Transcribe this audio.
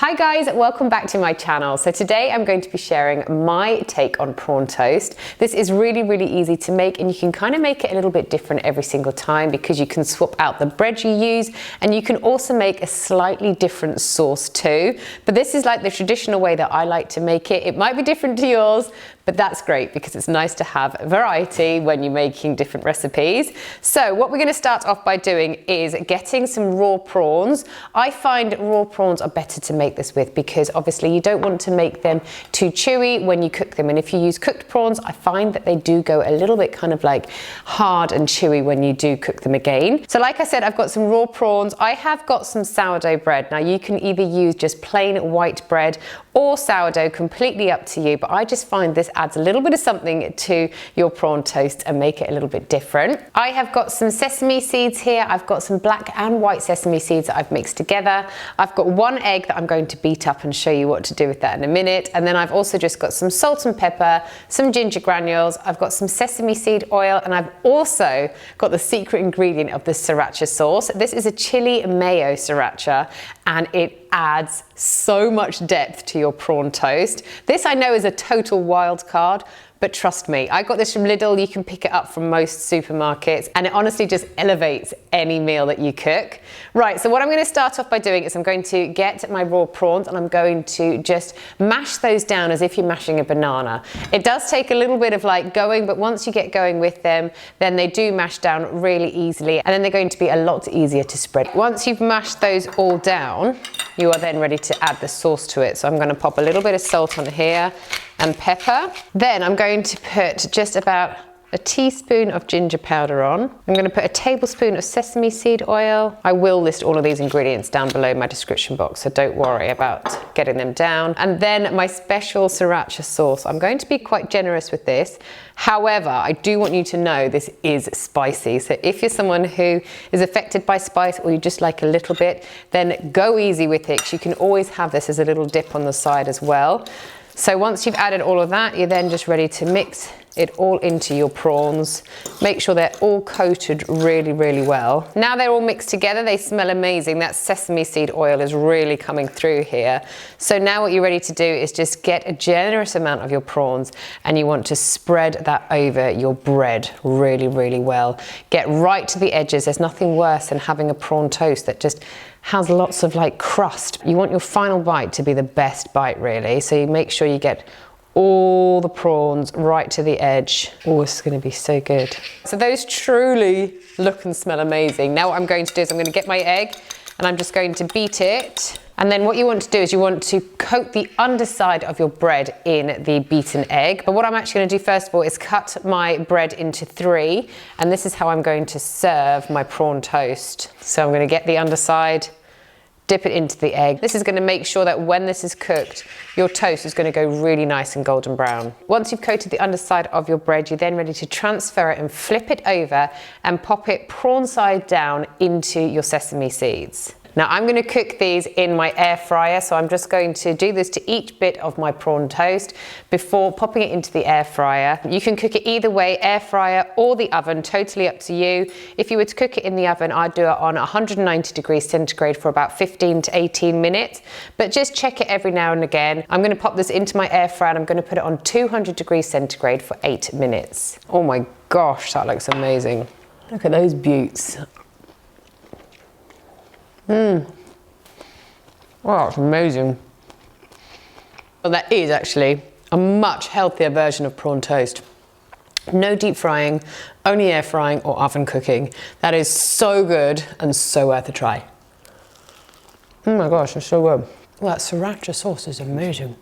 Hi guys, welcome back to my channel. So today I'm going to be sharing my take on prawn toast. This is really easy to make, and you can kind of make it a little bit different every single time because you can swap out the bread you use, and you can also make a slightly different sauce too. But this is like the traditional way that I like to make it. It might be different to yours, but that's great because it's nice to have variety when you're making different recipes. So what we're going to start off by doing is getting some raw prawns. I find raw prawns are better to make this with because obviously you don't want to make them too chewy when you cook them, and if you use cooked prawns I find that they do go a little bit kind of like hard and chewy when you do cook them again. So like I said, I've got some raw prawns. I have got some sourdough bread. Now you can either use just plain white bread or sourdough, completely up to you, but I just find this adds a little bit of something to your prawn toast and make it a little bit different. I have got some sesame seeds here. I've got some black and white sesame seeds that I've mixed together. I've got one egg that I'm going to beat up and show you what to do with that in a minute. And then I've also just got some salt and pepper, some ginger granules, I've got some sesame seed oil, and I've also got the secret ingredient of the sriracha sauce. This is a chili mayo sriracha, and it adds so much depth to your prawn toast. This I know is a total wild card, but trust me, I got this from Lidl. You can pick it up from most supermarkets, and it honestly just elevates any meal that you cook. Right, so what I'm going to start off by doing is I'm going to get my raw prawns and I'm going to just mash those down as if you're mashing a banana. It does take a little bit of like going, but once you get going with them, then they do mash down really easily, and then they're going to be a lot easier to spread. Once you've mashed those all down, you are then ready to add the sauce to it. So I'm going to pop a little bit of salt on here and pepper. Then I'm going to put just about a teaspoon of ginger powder on. I'm going to put a tablespoon of sesame seed oil. I will list all of these ingredients down below in my description box, so don't worry about getting them down. And then my special sriracha sauce. I'm going to be quite generous with this. However, I do want you to know this is spicy. So if you're someone who is affected by spice, or you just like a little bit, then go easy with it, 'cause you can always have this as a little dip on the side as well. So once you've added all of that, you're then just ready to mix it all into your prawns. Make sure they're all coated really well. Now they're all mixed together, they smell amazing. That sesame seed oil is really coming through here. So now what you're ready to do is just get a generous amount of your prawns, and you want to spread that over your bread really well. Get right to the edges. There's nothing worse than having a prawn toast that just has lots of like crust. You want your final bite to be the best bite really, so you make sure you get all the prawns right to the edge. Oh, it's going to be so good. So those truly look and smell amazing. Now what I'm going to do is I'm going to get my egg and I'm just going to beat it. And then what you want to do is you want to coat the underside of your bread in the beaten egg. But what I'm actually going to do first of all is cut my bread into 3, and this is how I'm going to serve my prawn toast. So I'm going to get the underside, dip it into the egg. This is going to make sure that when this is cooked, your toast is going to go really nice and golden brown. Once you've coated the underside of your bread, you're then ready to transfer it and flip it over and pop it prawn side down into your sesame seeds. Now I'm going to cook these in my air fryer, so I'm just going to do this to each bit of my prawn toast before popping it into the air fryer. You can cook it either way, air fryer or the oven, totally up to you. If you were to cook it in the oven, I'd do it on 190 degrees centigrade for about 15 to 18 minutes, but just check it every now and again. I'm going to pop this into my air fryer and I'm going to put it on 200 degrees centigrade for 8 minutes. Oh my gosh, that looks amazing. Look at those beauts. Oh, that's amazing. Well, that is actually a much healthier version of prawn toast. No deep frying, only air frying or oven cooking. That is so good and so worth a try. Oh my gosh, it's so good. Well, that sriracha sauce is amazing.